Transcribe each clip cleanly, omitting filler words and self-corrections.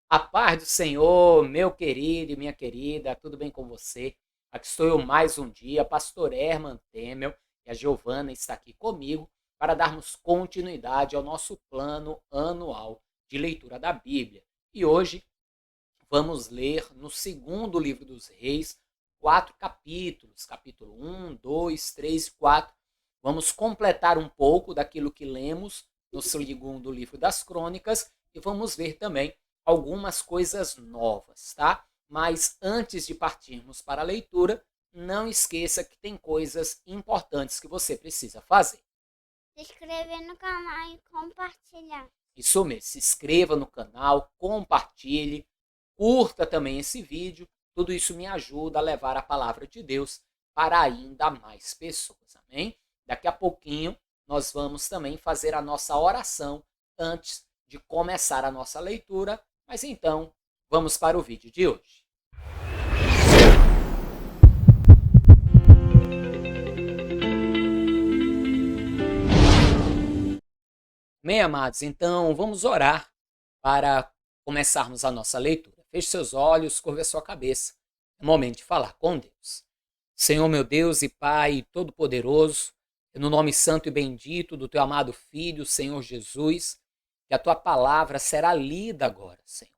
A paz do Senhor, meu querido e minha querida, tudo bem com você? Aqui estou eu mais um dia, pastor Herman Temel, e a Giovana está aqui comigo para darmos continuidade ao nosso plano anual de leitura da Bíblia. E hoje vamos ler no segundo livro dos Reis, 4 capítulos, capítulo 1, 2, 3 e 4. Vamos completar um pouco daquilo que lemos no segundo livro das Crônicas e vamos ver também algumas coisas novas, tá? Mas antes de partirmos para a leitura, não esqueça que tem coisas importantes que você precisa fazer. Se inscrever no canal e compartilhar. Isso mesmo, se inscreva no canal, compartilhe, curta também esse vídeo. Tudo isso me ajuda a levar a palavra de Deus para ainda mais pessoas, amém? Daqui a pouquinho nós vamos também fazer a nossa oração antes de começar a nossa leitura, mas então vamos para o vídeo de hoje. Bem, amados, então vamos orar para começarmos a nossa leitura. Feche seus olhos, curva a sua cabeça. É momento de falar com Deus. Senhor, meu Deus e Pai Todo-Poderoso, no nome santo e bendito do Teu amado Filho, Senhor Jesus, que a Tua palavra será lida agora, Senhor.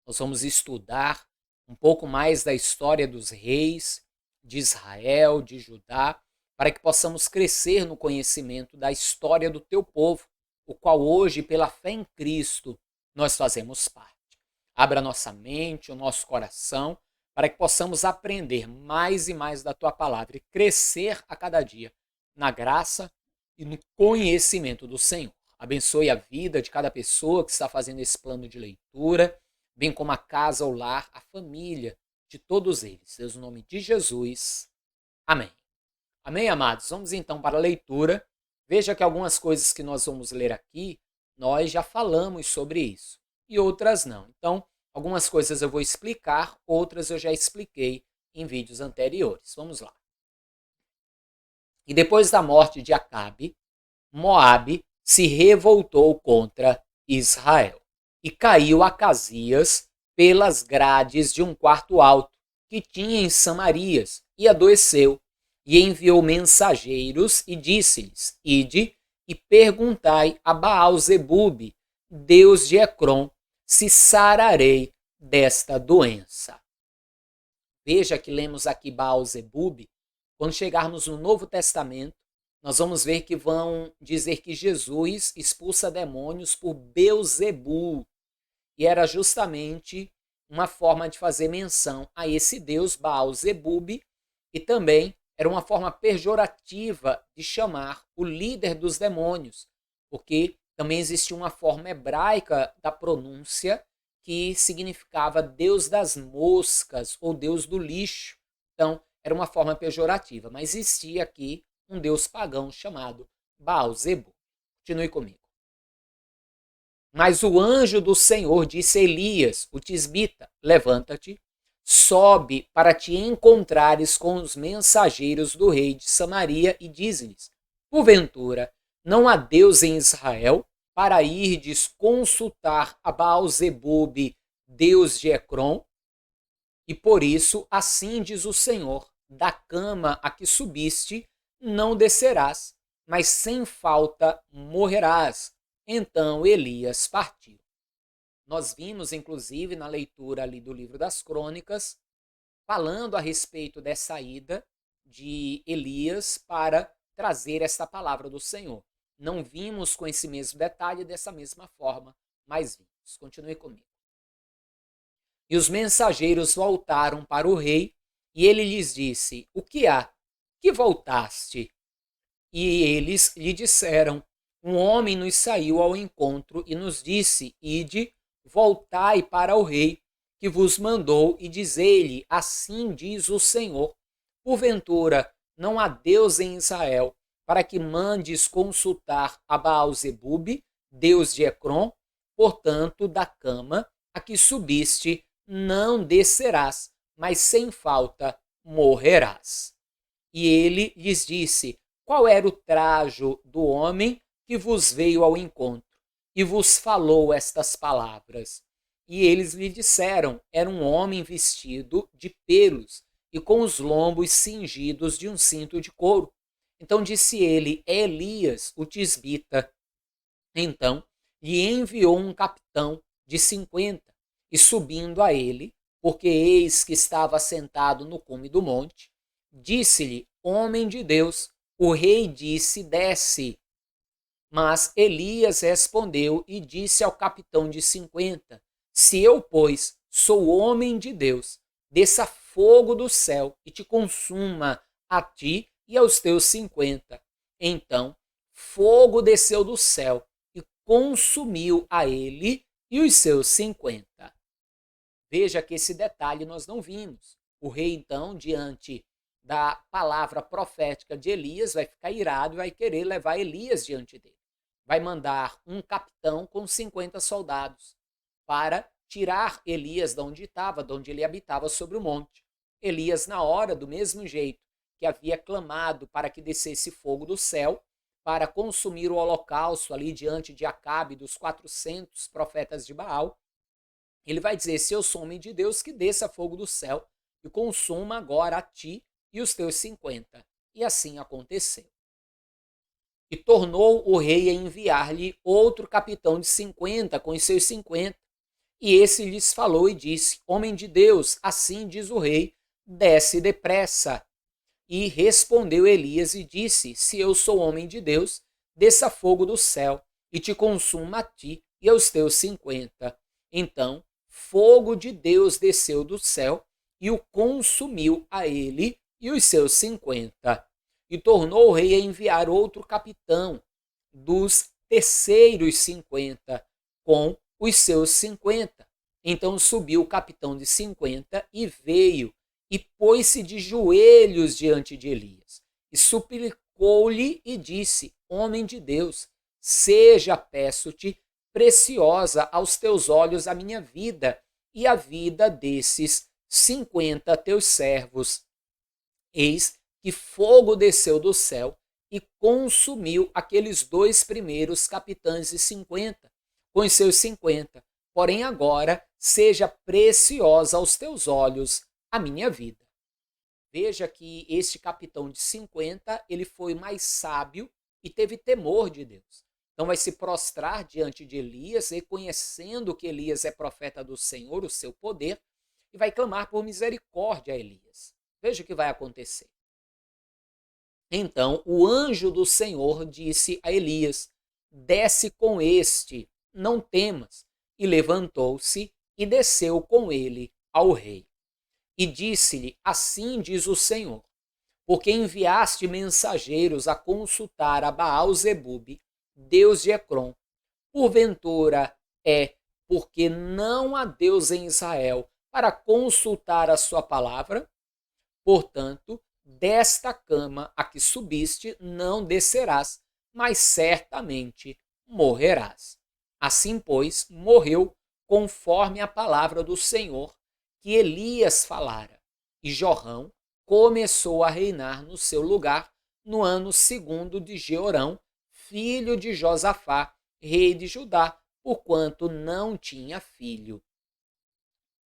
Nós vamos estudar um pouco mais da história dos reis de Israel, de Judá, para que possamos crescer no conhecimento da história do Teu povo, o qual hoje, pela fé em Cristo, nós fazemos parte. Abra nossa mente, o nosso coração, para que possamos aprender mais e mais da Tua palavra e crescer a cada dia na graça e no conhecimento do Senhor. Abençoe a vida de cada pessoa que está fazendo esse plano de leitura, bem como a casa, o lar, a família de todos eles. Deus, no nome de Jesus. Amém. Amém, amados? Vamos então para a leitura. Veja que algumas coisas que nós vamos ler aqui, nós já falamos sobre isso, e outras não. Então, algumas coisas eu vou explicar, outras eu já expliquei em vídeos anteriores. Vamos lá. E depois da morte de Acabe, Moabe se revoltou contra Israel e caiu Acasias pelas grades de um quarto alto que tinha em Samarias e adoeceu. E enviou mensageiros e disse-lhes: Ide e perguntai a Baal-zebube, deus de Ecrom, se sararei desta doença. Veja que lemos aqui Baal-zebube. Quando chegarmos no Novo Testamento, nós vamos ver que vão dizer que Jesus expulsa demônios por Beuzebu. E era justamente uma forma de fazer menção a esse deus Baal-zebube, e também era uma forma pejorativa de chamar o líder dos demônios, porque também existia uma forma hebraica da pronúncia que significava Deus das moscas ou Deus do lixo. Então, era uma forma pejorativa, mas existia aqui um deus pagão chamado Baal-zebub. Continue comigo. Mas o anjo do Senhor disse a Elias, o tisbita: levanta-te, sobe para te encontrares com os mensageiros do rei de Samaria e diz-lhes: porventura, não há Deus em Israel, para irdes consultar a Baal-zebub, deus de Ecrom? E por isso, assim diz o Senhor: da cama a que subiste, não descerás, mas sem falta morrerás. Então Elias partiu. Nós vimos, inclusive, na leitura ali do livro das Crônicas, falando a respeito dessa ida de Elias para trazer esta palavra do Senhor. Não vimos com esse mesmo detalhe dessa mesma forma, mas vimos. Continue comigo. E os mensageiros voltaram para o rei, e ele lhes disse: o que há? Que voltaste? E eles lhe disseram: um homem nos saiu ao encontro e nos disse: ide, voltai para o rei, que vos mandou, e dizei-lhe: assim diz o Senhor, porventura não há Deus em Israel, para que mandes consultar a Baal-zebub, deus de Ecrom? Portanto, da cama a que subiste não descerás, mas sem falta morrerás. E ele lhes disse: qual era o trajo do homem que vos veio ao encontro e vos falou estas palavras? E eles lhe disseram: era um homem vestido de pelos e com os lombos cingidos de um cinto de couro. Então disse ele: é Elias, o tisbita. Então lhe enviou um capitão de 50, e subindo a ele, porque eis que estava sentado no cume do monte, disse-lhe: homem de Deus, o rei disse: desce. Mas Elias respondeu e disse ao capitão de 50: se eu, pois, sou homem de Deus, desça fogo do céu e te consuma a ti e aos teus 50. Então fogo desceu do céu e consumiu a ele e os seus 50. Veja que esse detalhe nós não vimos. O rei, então, diante da palavra profética de Elias, vai ficar irado e vai querer levar Elias diante dele. Vai mandar um capitão com 50 soldados para tirar Elias de onde estava, de onde ele habitava sobre o monte. Elias, na hora, do mesmo jeito que havia clamado para que descesse fogo do céu, para consumir o holocausto ali diante de Acabe, dos 400 profetas de Baal, ele vai dizer: se eu sou homem de Deus, que desça fogo do céu e consuma agora a ti e os teus 50. E assim aconteceu. E tornou o rei a enviar-lhe outro capitão de 50 com os seus 50. E esse lhes falou e disse: homem de Deus, assim diz o rei, desce depressa. E respondeu Elias e disse: se eu sou homem de Deus, desça fogo do céu e te consuma a ti e aos teus 50. Então fogo de Deus desceu do céu e o consumiu a ele e os seus 50. E tornou o rei a enviar outro capitão dos terceiros 50 com os seus 50. Então subiu o capitão de 50 e veio e pôs-se de joelhos diante de Elias e suplicou-lhe e disse: homem de Deus, seja, peço-te, preciosa aos teus olhos a minha vida e a vida desses 50 teus servos. Eis que fogo desceu do céu e consumiu aqueles dois primeiros capitães de 50, com os seus 50. Porém agora seja preciosa aos teus olhos a minha vida. Veja que este capitão de 50, ele foi mais sábio e teve temor de Deus. Então vai se prostrar diante de Elias, reconhecendo que Elias é profeta do Senhor, o seu poder, e vai clamar por misericórdia a Elias. Veja o que vai acontecer. Então o anjo do Senhor disse a Elias: desce com este, não temas. E levantou-se e desceu com ele ao rei. E disse-lhe: assim diz o Senhor, porque enviaste mensageiros a consultar a Baal-zebube, Deus de Ecrom. Porventura é porque não há Deus em Israel para consultar a sua palavra? Portanto, desta cama a que subiste não descerás, mas certamente morrerás. Assim, pois, morreu conforme a palavra do Senhor que Elias falara. E Jorão começou a reinar no seu lugar no ano 2º de Jeorão, filho de Josafá, rei de Judá, porquanto não tinha filho.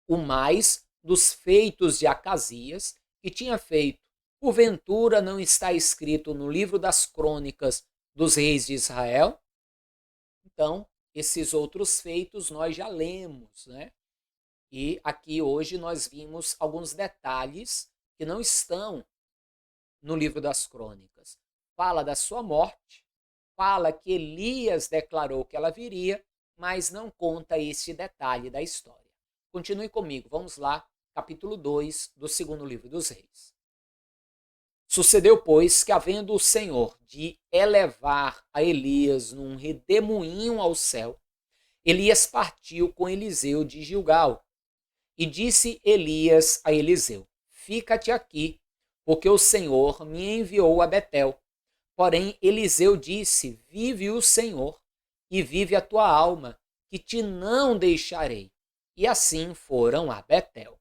O mais dos feitos de Acasias, que tinha feito, porventura não está escrito no livro das crônicas dos reis de Israel? Então, esses outros feitos nós já lemos, né? E aqui hoje nós vimos alguns detalhes que não estão no livro das crônicas. Fala da sua morte, fala que Elias declarou que ela viria, mas não conta esse detalhe da história. Continue comigo, vamos lá, capítulo 2 do 2º livro dos reis. Sucedeu, pois, que havendo o Senhor de elevar a Elias num redemoinho ao céu, Elias partiu com Eliseu de Gilgal. E disse Elias a Eliseu: fica-te aqui, porque o Senhor me enviou a Betel. Porém Eliseu disse: vive o Senhor, e vive a tua alma, que te não deixarei. E assim foram a Betel.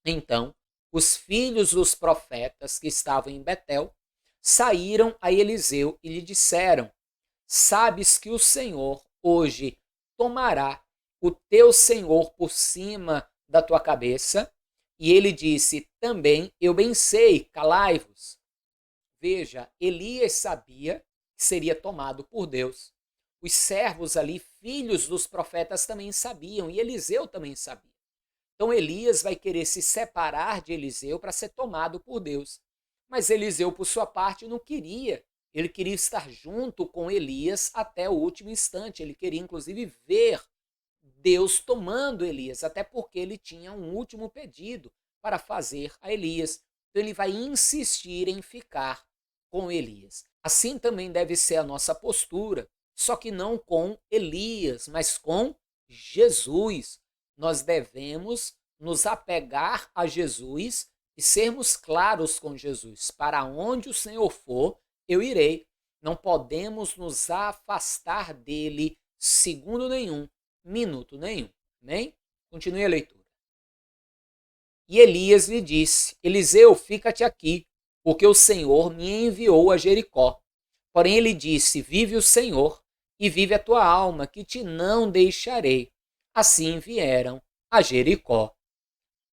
Então os filhos dos profetas que estavam em Betel saíram a Eliseu e lhe disseram: sabes que o Senhor hoje tomará o teu senhor por cima da tua cabeça? E ele disse, também eu bem sei, calai-vos. Veja, Elias sabia que seria tomado por Deus. Os servos ali, filhos dos profetas, também sabiam, e Eliseu também sabia. Então Elias vai querer se separar de Eliseu para ser tomado por Deus. Mas Eliseu, por sua parte, não queria. Ele queria estar junto com Elias até o último instante. Ele queria, inclusive, ver Deus tomando Elias, até porque ele tinha um último pedido para fazer a Elias. Então ele vai insistir em ficar com Elias. Assim também deve ser a nossa postura, só que não com Elias, mas com Jesus. Nós devemos nos apegar a Jesus e sermos claros com Jesus. Para onde o Senhor for, eu irei. Não podemos nos afastar dele segundo nenhum, minuto nenhum. Amém? Continue a leitura. E Elias lhe disse, Eliseu, fica-te aqui, porque o Senhor me enviou a Jericó. Porém ele disse, vive o Senhor, e vive a tua alma, que te não deixarei. Assim vieram a Jericó.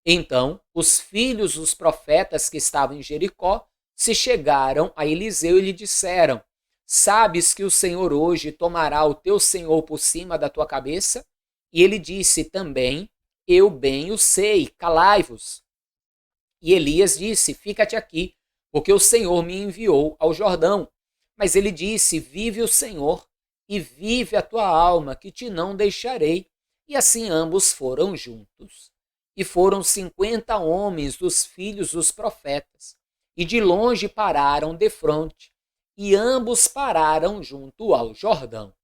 Então os filhos dos profetas que estavam em Jericó se chegaram a Eliseu e lhe disseram, sabes que o Senhor hoje tomará o teu senhor por cima da tua cabeça? E ele disse também, eu bem o sei, calai-vos. E Elias disse, fica-te aqui, porque o Senhor me enviou ao Jordão. Mas ele disse, vive o Senhor, e vive a tua alma, que te não deixarei. E assim ambos foram juntos. E foram 50 homens dos filhos dos profetas, e de longe pararam defronte, e ambos pararam junto ao Jordão.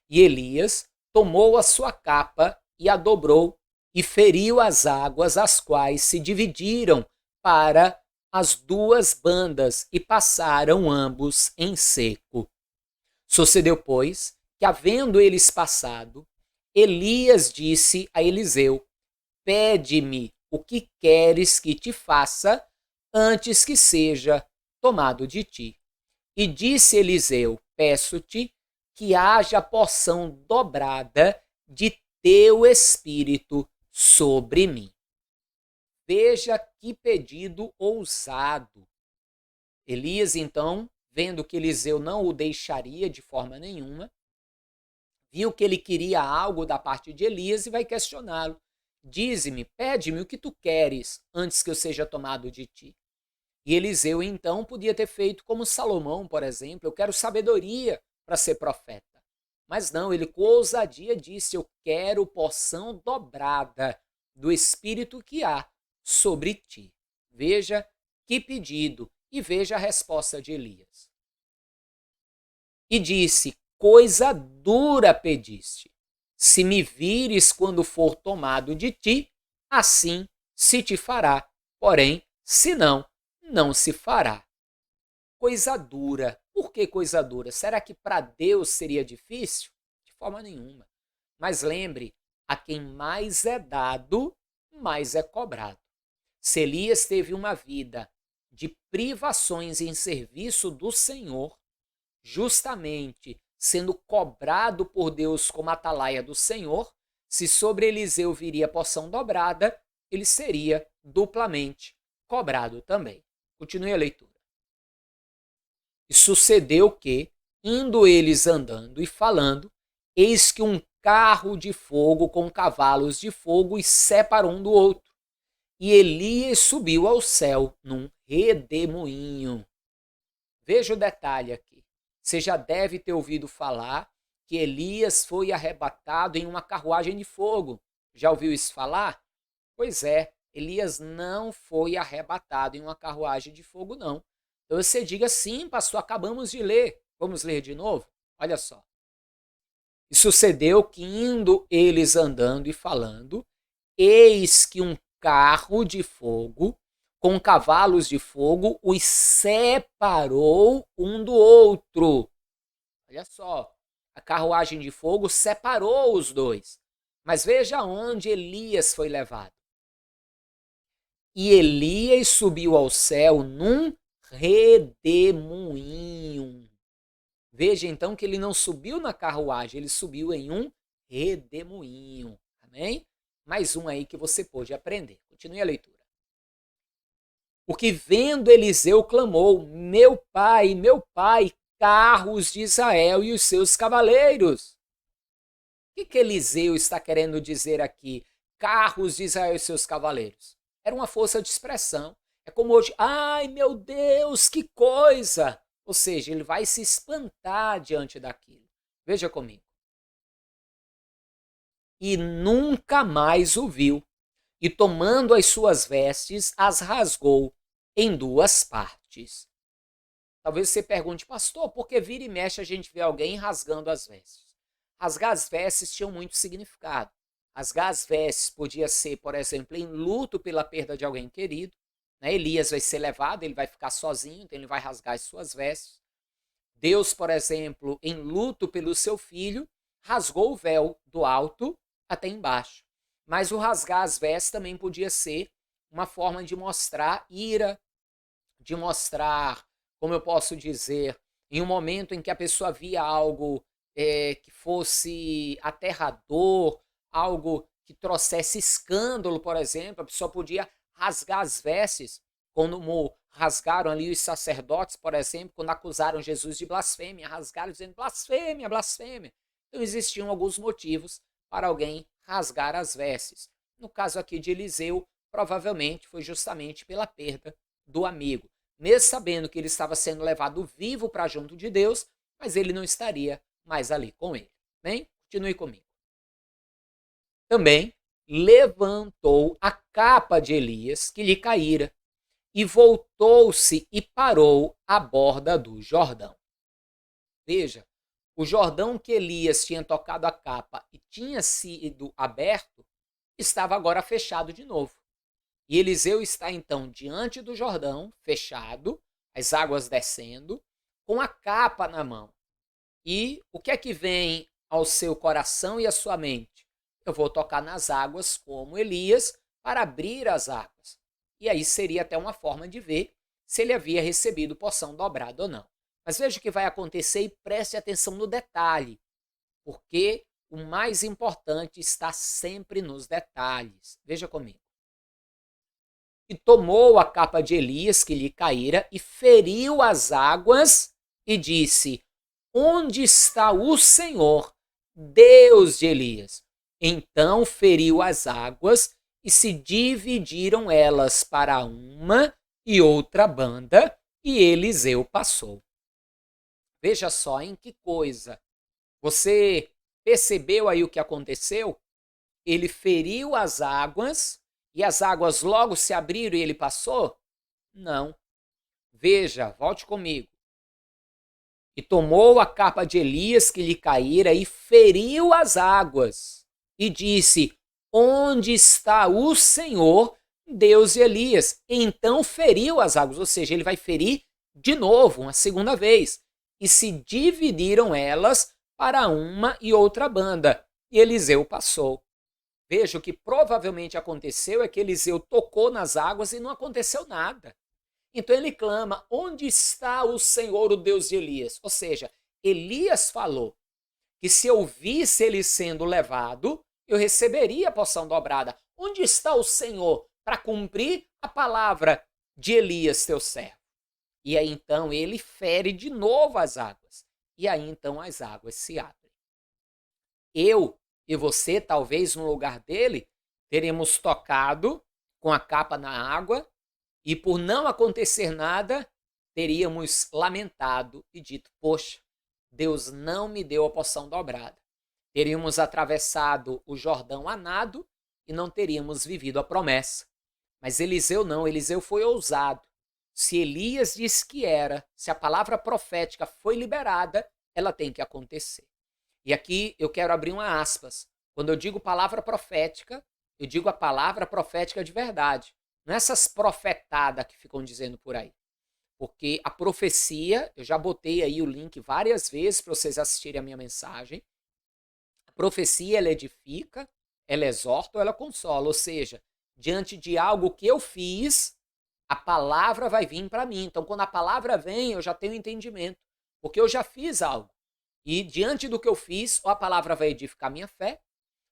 E Elias tomou a sua capa e a dobrou, e feriu as águas, as quais se dividiram para as duas bandas, e passaram ambos em seco. Sucedeu, pois, que havendo eles passado, Elias disse a Eliseu, pede-me o que queres que te faça antes que seja tomado de ti. E disse Eliseu, peço-te que haja porção dobrada de teu espírito sobre mim. Veja que pedido ousado. Elias, então, vendo que Eliseu não o deixaria de forma nenhuma, viu que ele queria algo da parte de Elias e vai questioná-lo. Dize-me, pede-me o que tu queres antes que eu seja tomado de ti. E Eliseu, então, podia ter feito como Salomão, por exemplo, eu quero sabedoria para ser profeta. Mas não, ele com ousadia disse, eu quero porção dobrada do espírito que há sobre ti. Veja que pedido e veja a resposta de Elias. E disse, coisa dura pediste. Se me vires quando for tomado de ti, assim se te fará. Porém, se não, não se fará. Coisa dura. Por que coisa dura? Será que para Deus seria difícil? De forma nenhuma. Mas lembre, a quem mais é dado, mais é cobrado. Se Elias teve uma vida de privações em serviço do Senhor, justamente sendo cobrado por Deus como atalaia do Senhor, se sobre Eliseu viria porção dobrada, ele seria duplamente cobrado também. Continue a leitura. E sucedeu que, indo eles andando e falando, eis que um carro de fogo com cavalos de fogo os separou um do outro. E Elias subiu ao céu num redemoinho. Veja o detalhe aqui. Você já deve ter ouvido falar que Elias foi arrebatado em uma carruagem de fogo. Já ouviu isso falar? Pois é, Elias não foi arrebatado em uma carruagem de fogo, não. Então você diga sim, pastor, acabamos de ler. Vamos ler de novo? Olha só. E sucedeu que, indo eles andando e falando, eis que um carro de fogo com cavalos de fogo os separou um do outro. Olha só, a carruagem de fogo separou os dois. Mas veja onde Elias foi levado. E Elias subiu ao céu num redemoinho. Veja então que ele não subiu na carruagem, ele subiu em um redemoinho. amém? Mais um aí que você pôde aprender. Continue a leitura. O que vendo Eliseu clamou, meu pai, carros de Israel e os seus cavaleiros. O que Eliseu está querendo dizer aqui? Carros de Israel e seus cavaleiros. Era uma força de expressão. É como hoje, ai meu Deus, que coisa! Ou seja, ele vai se espantar diante daquilo. Veja comigo. E nunca mais o viu. E tomando as suas vestes, as rasgou em duas partes. Talvez você pergunte, pastor, por que vira e mexe a gente vê alguém rasgando as vestes? Rasgar as vestes tinha muito significado. Rasgar as vestes podia ser, por exemplo, em luto pela perda de alguém querido. Né? Elias vai ser levado, ele vai ficar sozinho, então ele vai rasgar as suas vestes. Deus, por exemplo, em luto pelo seu filho, rasgou o véu do alto até embaixo. Mas o rasgar as vestes também podia ser uma forma de mostrar ira, de mostrar, como eu posso dizer, em um momento em que a pessoa via algo que fosse aterrador, algo que trouxesse escândalo, por exemplo, a pessoa podia rasgar as vestes, como rasgaram ali os sacerdotes, por exemplo, quando acusaram Jesus de blasfêmia, rasgaram dizendo blasfêmia, blasfêmia. Então existiam alguns motivos para alguém rasgar as vestes. No caso aqui de Eliseu, provavelmente foi justamente pela perda do amigo. Mesmo sabendo que ele estava sendo levado vivo para junto de Deus, mas ele não estaria mais ali com ele. Bem, continue comigo. Também levantou a capa de Elias que lhe caíra e voltou-se e parou à borda do Jordão. Veja, o Jordão que Elias tinha tocado a capa e tinha sido aberto, estava agora fechado de novo. E Eliseu está então diante do Jordão, fechado, as águas descendo, com a capa na mão. E o que é que vem ao seu coração e à sua mente? Eu vou tocar nas águas como Elias para abrir as águas. E aí seria até uma forma de ver se ele havia recebido porção dobrada ou não. Mas veja o que vai acontecer e preste atenção no detalhe, porque o mais importante está sempre nos detalhes. Veja comigo. E tomou a capa de Elias que lhe caíra e feriu as águas e disse, onde está o Senhor, Deus de Elias? Então feriu as águas e se dividiram elas para uma e outra banda e Eliseu passou. Veja só em que coisa. Você percebeu aí o que aconteceu? Ele feriu as águas e as águas logo se abriram e ele passou? Não. Veja, volte comigo. E tomou a capa de Elias que lhe caíra e feriu as águas. E disse, onde está o Senhor, Deus de Elias? Então feriu as águas, ou seja, ele vai ferir de novo, uma segunda vez. E se dividiram elas para uma e outra banda. E Eliseu passou. Veja, o que provavelmente aconteceu é que Eliseu tocou nas águas e não aconteceu nada. Então ele clama, onde está o Senhor, o Deus de Elias? Ou seja, Elias falou que se eu visse ele sendo levado, eu receberia a porção dobrada. Onde está o Senhor para cumprir a palavra de Elias, teu servo? E aí então ele fere de novo as águas. E aí então as águas se abrem. Eu e você, talvez no lugar dele, teremos tocado com a capa na água e por não acontecer nada, teríamos lamentado e dito, poxa, Deus não me deu a porção dobrada. Teríamos atravessado o Jordão a nado e não teríamos vivido a promessa. Mas Eliseu não, Eliseu foi ousado. Se Elias disse que era, se a palavra profética foi liberada, ela tem que acontecer. E aqui eu quero abrir uma aspas. Quando eu digo palavra profética, eu digo a palavra profética de verdade. Não é essas profetadas que ficam dizendo por aí. Porque a profecia, eu já botei aí o link várias vezes para vocês assistirem a minha mensagem. A profecia, ela edifica, ela exorta ou ela consola. Ou seja, diante de algo que eu fiz, a palavra vai vir para mim. Então, quando a palavra vem, eu já tenho entendimento. Porque eu já fiz algo. E diante do que eu fiz, ou a palavra vai edificar minha fé,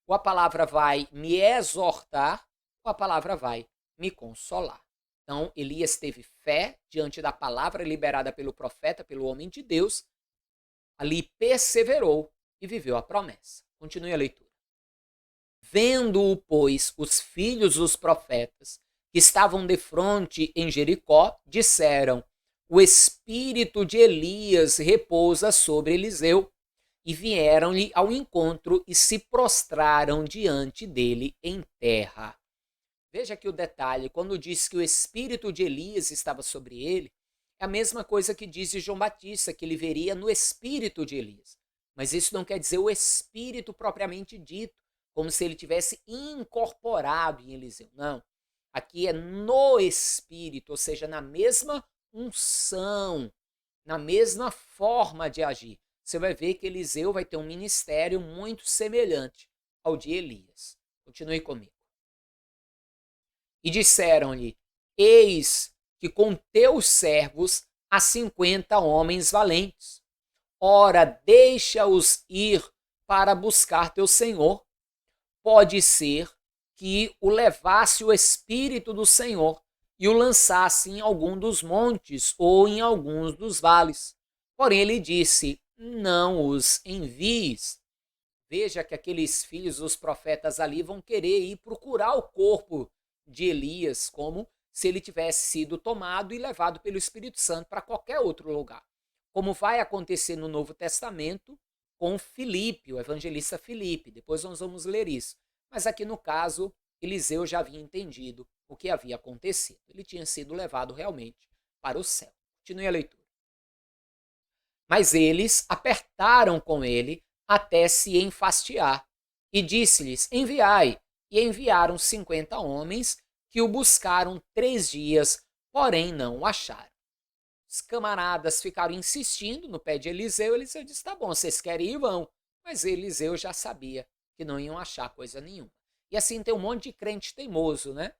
ou a palavra vai me exortar, ou a palavra vai me consolar. Então, Elias teve fé diante da palavra liberada pelo profeta, pelo homem de Deus, ali perseverou e viveu a promessa. Continue a leitura. Vendo-o, pois, os filhos dos profetas que estavam defronte em Jericó, disseram: o espírito de Elias repousa sobre Eliseu. E vieram-lhe ao encontro e se prostraram diante dele em terra. Veja aqui o detalhe, quando diz que o espírito de Elias estava sobre ele, é a mesma coisa que diz de João Batista, que ele veria no espírito de Elias. Mas isso não quer dizer o espírito propriamente dito, como se ele tivesse incorporado em Eliseu. Não. Aqui é no espírito, ou seja, na mesma unção, na mesma forma de agir. Você vai ver que Eliseu vai ter um ministério muito semelhante ao de Elias. Continue comigo. E disseram-lhe: eis que com teus servos há 50 homens valentes. Ora, deixa-os ir para buscar teu senhor. Pode ser que o levasse o espírito do Senhor e o lançasse em algum dos montes ou em alguns dos vales. Porém, ele disse: não os envies. Veja que aqueles filhos dos profetas ali vão querer ir procurar o corpo de Elias, como se ele tivesse sido tomado e levado pelo Espírito Santo para qualquer outro lugar. Como vai acontecer no Novo Testamento com Filipe, o evangelista Filipe. Depois nós vamos ler isso. Mas aqui no caso, Eliseu já havia entendido o que havia acontecido. Ele tinha sido levado realmente para o céu. Continue a leitura. Mas eles apertaram com ele até se enfastiar. E disse-lhes: enviai. E enviaram 50 homens, que o buscaram 3 dias, porém não o acharam. Os camaradas ficaram insistindo no pé de Eliseu. Eliseu disse: tá bom, vocês querem ir, vão. Mas Eliseu já sabia que não iam achar coisa nenhuma. E assim tem um monte de crente teimoso, né?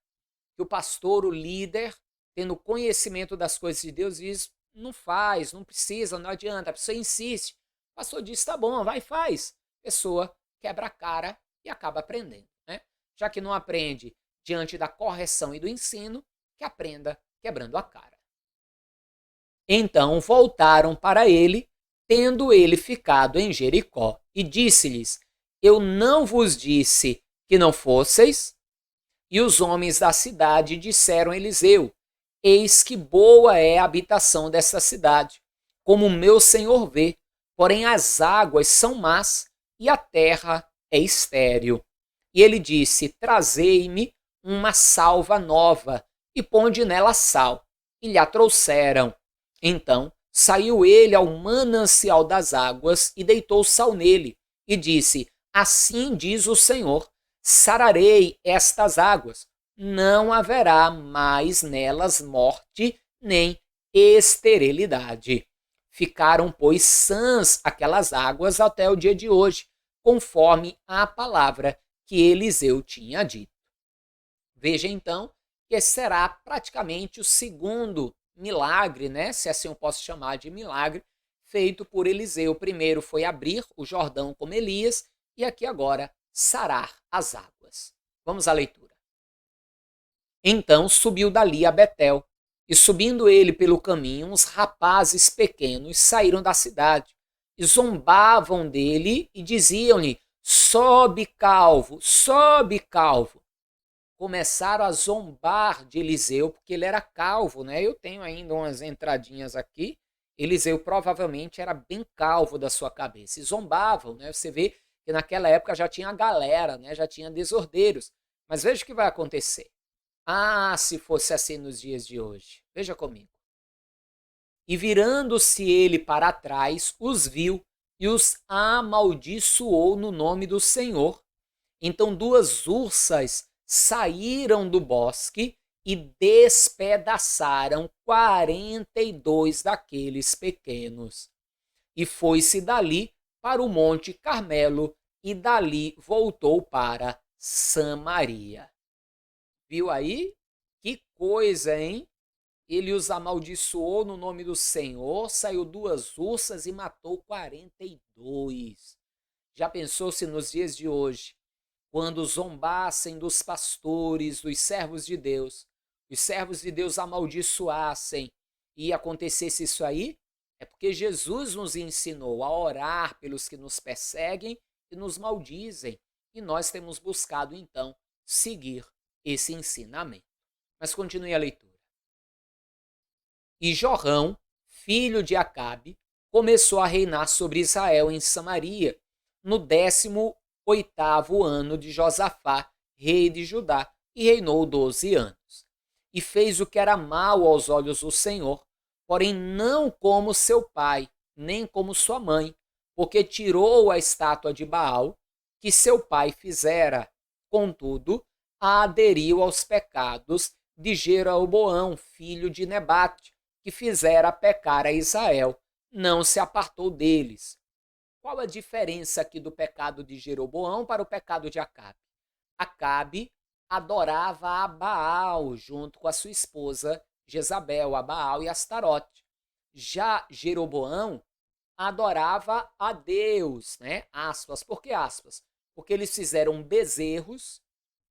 Que o pastor, o líder, tendo conhecimento das coisas de Deus, diz: não faz, não precisa, não adianta. A pessoa insiste. O pastor diz: tá bom, vai e faz. A pessoa quebra a cara e acaba aprendendo, né? Já que não aprende diante da correção e do ensino, que aprenda quebrando a cara. Então voltaram para ele, tendo ele ficado em Jericó, e disse-lhes: eu não vos disse que não fosseis? E os homens da cidade disseram a Eliseu: eis que boa é a habitação desta cidade, como o meu senhor vê, porém as águas são más e a terra é estéril. E ele disse: trazei-me uma salva nova e ponde nela sal. E lhe a trouxeram. Então saiu ele ao manancial das águas e deitou sal nele e disse: assim diz o Senhor, sararei estas águas, não haverá mais nelas morte nem esterilidade. Ficaram, pois, sãs aquelas águas até o dia de hoje, conforme a palavra que Eliseu tinha dito. Veja então que esse será praticamente o segundo milagre, né? Se assim eu posso chamar de milagre, feito por Eliseu. O primeiro foi abrir o Jordão como Elias, e aqui agora sarar as águas. Vamos à leitura. Então subiu dali a Betel, e subindo ele pelo caminho, uns rapazes pequenos saíram da cidade, e zombavam dele e diziam-lhe: sobe, calvo, sobe, calvo. Começaram a zombar de Eliseu, porque ele era calvo, né? Eu tenho ainda umas entradinhas aqui. Eliseu provavelmente era bem calvo da sua cabeça. E zombavam, né? Você vê que naquela época já tinha galera, né? Já tinha desordeiros. Mas veja o que vai acontecer. Ah, se fosse assim nos dias de hoje. Veja comigo. E virando-se ele para trás, os viu e os amaldiçoou no nome do Senhor. Então 2 ursas saíram do bosque e despedaçaram 42 daqueles pequenos. E foi-se dali para o Monte Carmelo e dali voltou para Samaria. Viu aí? Que coisa, hein? Ele os amaldiçoou no nome do Senhor, saiu 2 ursas e matou 42. Já pensou se nos dias de hoje quando zombassem dos pastores, dos servos de Deus, os servos de Deus amaldiçoassem e acontecesse isso aí, é porque Jesus nos ensinou a orar pelos que nos perseguem e nos maldizem. E nós temos buscado, então, seguir esse ensinamento. Mas continue a leitura. E Jorão, filho de Acabe, começou a reinar sobre Israel em Samaria, no 18º ano de Josafá, rei de Judá, e reinou 12 anos. E fez o que era mal aos olhos do Senhor, porém não como seu pai, nem como sua mãe, porque tirou a estátua de Baal, que seu pai fizera. Contudo, aderiu aos pecados de Jeroboão, filho de Nebate, que fizera pecar a Israel, não se apartou deles. Qual a diferença aqui do pecado de Jeroboão para o pecado de Acabe? Acabe adorava a Baal junto com a sua esposa Jezabel, a Baal e Astarote. Já Jeroboão adorava a Deus, né? Aspas. Por que aspas? Porque eles fizeram bezerros,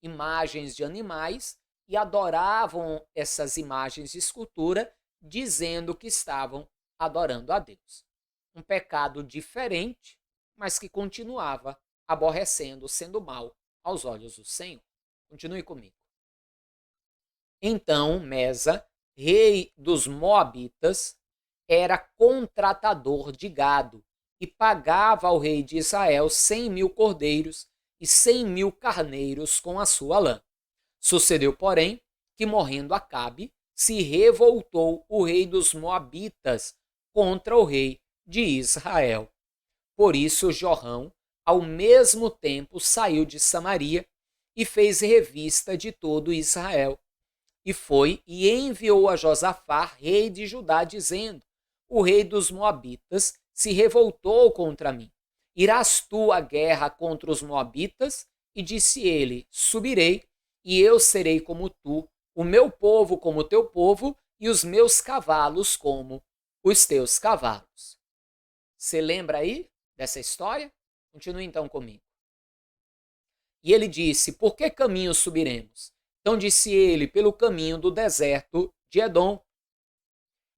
imagens de animais, e adoravam essas imagens de escultura, dizendo que estavam adorando a Deus. Um pecado diferente, mas que continuava aborrecendo, sendo mal aos olhos do Senhor. Continue comigo. Então, Mesa, rei dos Moabitas, era contratador de gado e pagava ao rei de Israel 100.000 cordeiros e 100.000 carneiros com a sua lã. Sucedeu, porém, que morrendo Acabe, se revoltou o rei dos Moabitas contra o rei de Israel. Por isso Jorão, ao mesmo tempo, saiu de Samaria e fez revista de todo Israel. E foi e enviou a Josafá, rei de Judá, dizendo: o rei dos Moabitas se revoltou contra mim. Irás tu à guerra contra os Moabitas? E disse ele: subirei, e eu serei como tu, o meu povo como o teu povo, e os meus cavalos como os teus cavalos. Você lembra aí dessa história? Continue então comigo. E ele disse: por que caminho subiremos? Então disse ele: pelo caminho do deserto de Edom.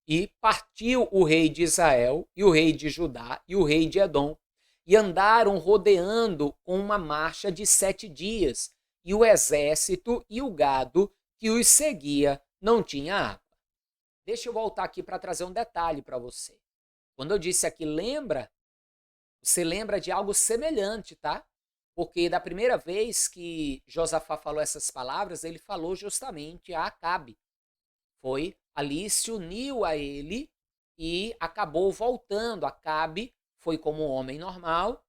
E partiu o rei de Israel, e o rei de Judá, e o rei de Edom, e andaram rodeando com uma marcha de 7 dias, e o exército e o gado que os seguia não tinha água. Deixa eu voltar aqui para trazer um detalhe para você. Quando eu disse aqui lembra, você lembra de algo semelhante, tá? Porque da primeira vez que Josafá falou essas palavras, ele falou justamente a Acabe. Foi ali, se uniu a ele e acabou voltando. Acabe foi como um homem normal,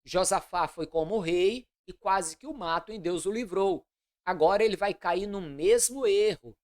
Josafá foi como rei e quase que o matam, e Deus o livrou. Agora ele vai cair no mesmo erro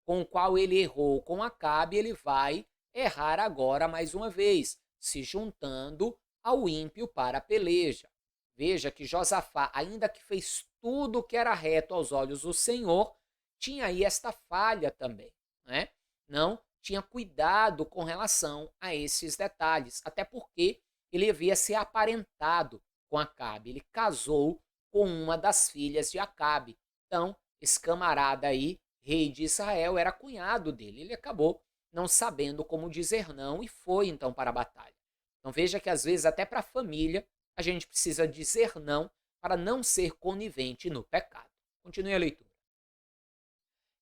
com o qual ele errou com Acabe, ele vai errar agora mais uma vez, se juntando ao ímpio para a peleja. Veja que Josafá, ainda que fez tudo o que era reto aos olhos do Senhor, tinha aí esta falha também, né? Não tinha cuidado com relação a esses detalhes, até porque ele havia se aparentado com Acabe, ele casou com uma das filhas de Acabe. Então, esse camarada aí, rei de Israel, era cunhado dele. Ele acabou não sabendo como dizer não e foi então para a batalha. Então veja que às vezes até para a família a gente precisa dizer não para não ser conivente no pecado. Continue a leitura.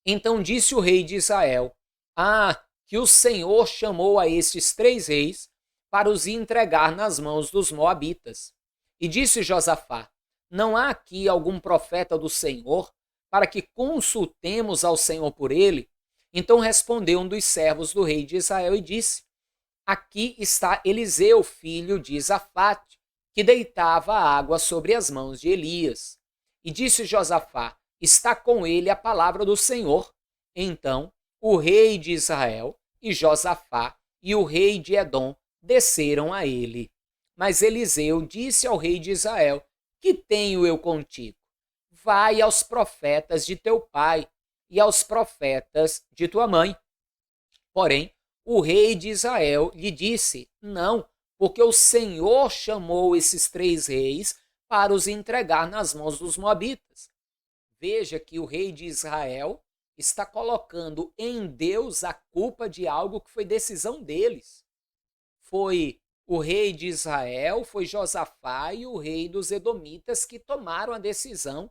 Então disse o rei de Israel: que o Senhor chamou a estes 3 reis para os entregar nas mãos dos moabitas. E disse Josafá: não há aqui algum profeta do Senhor para que consultemos ao Senhor por ele? Então respondeu um dos servos do rei de Israel e disse: aqui está Eliseu, filho de Safate, que deitava água sobre as mãos de Elias. E disse Josafá: está com ele a palavra do Senhor. Então o rei de Israel e Josafá e o rei de Edom desceram a ele. Mas Eliseu disse ao rei de Israel: que tenho eu contigo? Vai aos profetas de teu pai e aos profetas de tua mãe. Porém, o rei de Israel lhe disse: não, porque o Senhor chamou esses 3 reis para os entregar nas mãos dos moabitas. Veja que o rei de Israel está colocando em Deus a culpa de algo que foi decisão deles. Foi o rei de Israel, foi Josafá e o rei dos Edomitas que tomaram a decisão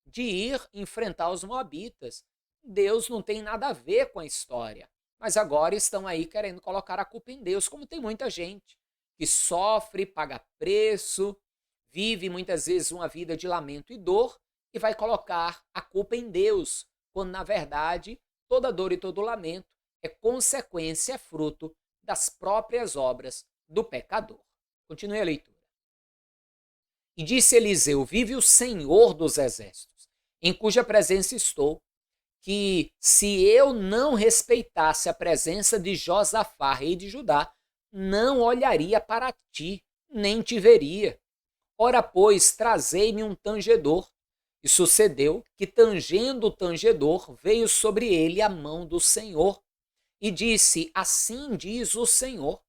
de ir enfrentar os moabitas. Deus não tem nada a ver com a história, mas agora estão aí querendo colocar a culpa em Deus, como tem muita gente que sofre, paga preço, vive muitas vezes uma vida de lamento e dor e vai colocar a culpa em Deus, quando na verdade toda dor e todo lamento é consequência, é fruto das próprias obras do pecador. Continue a leitura. E disse Eliseu: vive o Senhor dos exércitos, em cuja presença estou, que se eu não respeitasse a presença de Josafá, rei de Judá, não olharia para ti, nem te veria. Ora, pois, trazei-me um tangedor. E sucedeu que, tangendo o tangedor, veio sobre ele a mão do Senhor. E disse: assim diz o Senhor,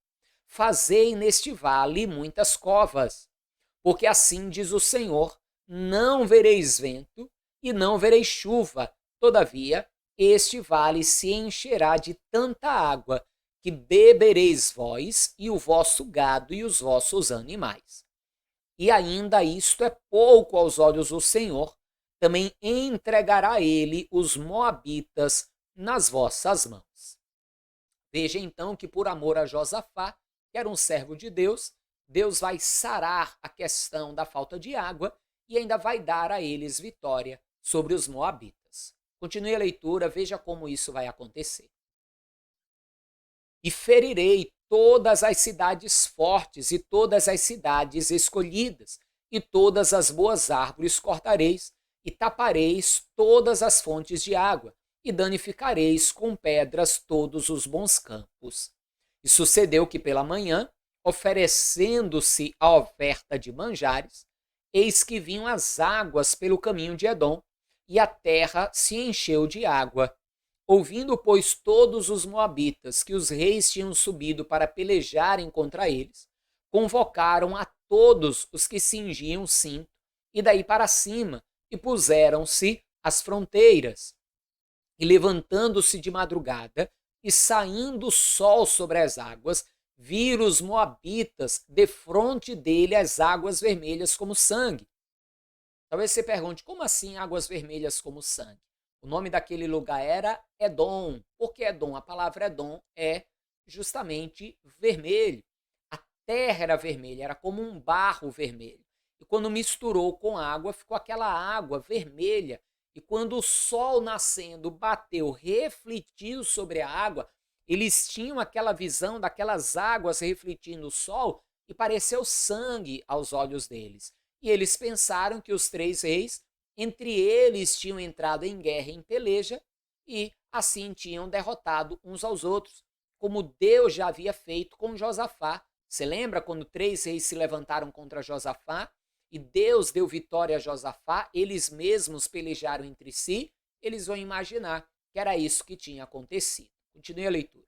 fazei neste vale muitas covas, porque assim diz o Senhor, não vereis vento e não vereis chuva, todavia este vale se encherá de tanta água que bebereis vós e o vosso gado e os vossos animais. E ainda isto é pouco aos olhos do Senhor, também entregará ele os moabitas nas vossas mãos. Veja então que por amor a Josafá, que era um servo de Deus, Deus vai sarar a questão da falta de água e ainda vai dar a eles vitória sobre os moabitas. Continue a leitura, veja como isso vai acontecer. E ferirei todas as cidades fortes e todas as cidades escolhidas, e todas as boas árvores cortareis, e tapareis todas as fontes de água, e danificareis com pedras todos os bons campos. E sucedeu que pela manhã, oferecendo-se a oferta de manjares, eis que vinham as águas pelo caminho de Edom, e a terra se encheu de água. Ouvindo, pois, todos os moabitas que os reis tinham subido para pelejarem contra eles, convocaram a todos os que cingiam o cinto, e daí para cima, e puseram-se às fronteiras. E levantando-se de madrugada, e saindo o sol sobre as águas, viram os moabitas defronte dele as águas vermelhas como sangue. Talvez você pergunte, como assim águas vermelhas como sangue? O nome daquele lugar era Edom. Por que Edom? A palavra Edom é justamente vermelho. A terra era vermelha, era como um barro vermelho. E quando misturou com água, ficou aquela água vermelha. E quando o sol nascendo bateu, refletiu sobre a água, eles tinham aquela visão daquelas águas refletindo o sol e pareceu sangue aos olhos deles. E eles pensaram que os três reis, entre eles, tinham entrado em guerra, em peleja, e assim tinham derrotado uns aos outros, como Deus já havia feito com Josafá. Você lembra quando 3 reis se levantaram contra Josafá? E Deus deu vitória a Josafá, eles mesmos pelejaram entre si, eles vão imaginar que era isso que tinha acontecido. Continue a leitura.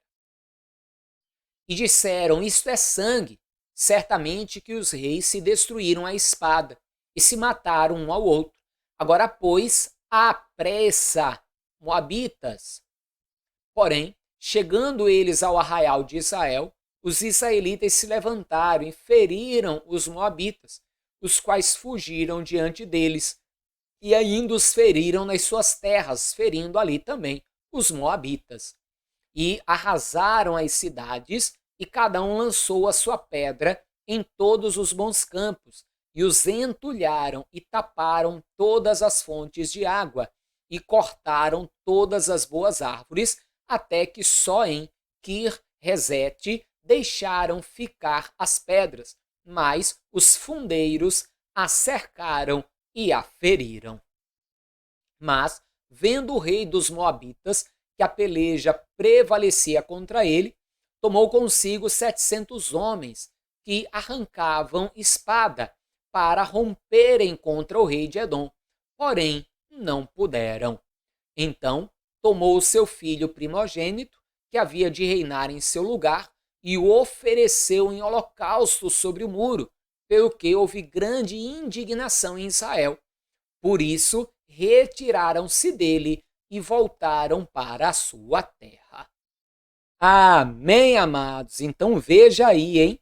E disseram, isto é sangue, certamente que os reis se destruíram à espada e se mataram um ao outro. Agora, pois, apressa, moabitas. Porém, chegando eles ao arraial de Israel, os israelitas se levantaram e feriram os moabitas, os quais fugiram diante deles, e ainda os feriram nas suas terras, ferindo ali também os moabitas. E arrasaram as cidades, e cada um lançou a sua pedra em todos os bons campos, e os entulharam e taparam todas as fontes de água, e cortaram todas as boas árvores, até que só em Kir-Rezete deixaram ficar as pedras, mas os fundeiros a cercaram e a feriram. Mas, vendo o rei dos Moabitas que a peleja prevalecia contra ele, tomou consigo 700 homens que arrancavam espada para romperem contra o rei de Edom, porém não puderam. Então tomou o seu filho primogênito, que havia de reinar em seu lugar, e o ofereceu em holocausto sobre o muro, pelo que houve grande indignação em Israel. Por isso, retiraram-se dele e voltaram para a sua terra. Amém, amados? Então veja aí, hein?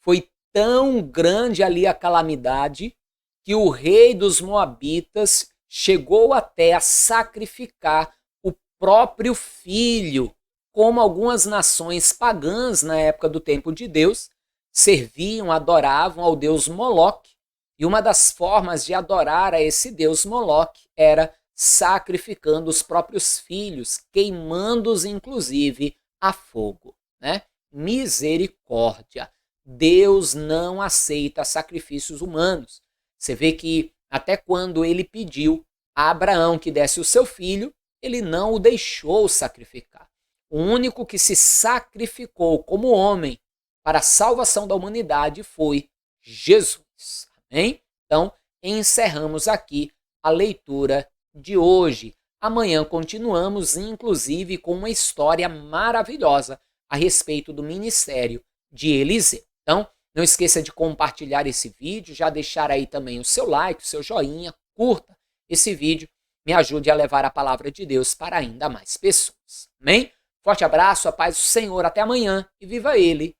Foi tão grande ali a calamidade que o rei dos Moabitas chegou até a sacrificar o próprio filho, como algumas nações pagãs na época do tempo de Deus serviam, adoravam ao deus Moloque, e uma das formas de adorar a esse deus Moloque era sacrificando os próprios filhos, queimando-os inclusive a fogo, né? Misericórdia. Deus não aceita sacrifícios humanos. Você vê que até quando ele pediu a Abraão que desse o seu filho, ele não o deixou sacrificar. O único que se sacrificou como homem para a salvação da humanidade foi Jesus. Amém? Então, encerramos aqui a leitura de hoje. Amanhã continuamos, inclusive, com uma história maravilhosa a respeito do ministério de Eliseu. Então, não esqueça de compartilhar esse vídeo, já deixar aí também o seu like, o seu joinha, curta esse vídeo, me ajude a levar a palavra de Deus para ainda mais pessoas. Amém? Forte abraço, a paz do Senhor, até amanhã e viva Ele,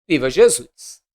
viva Jesus!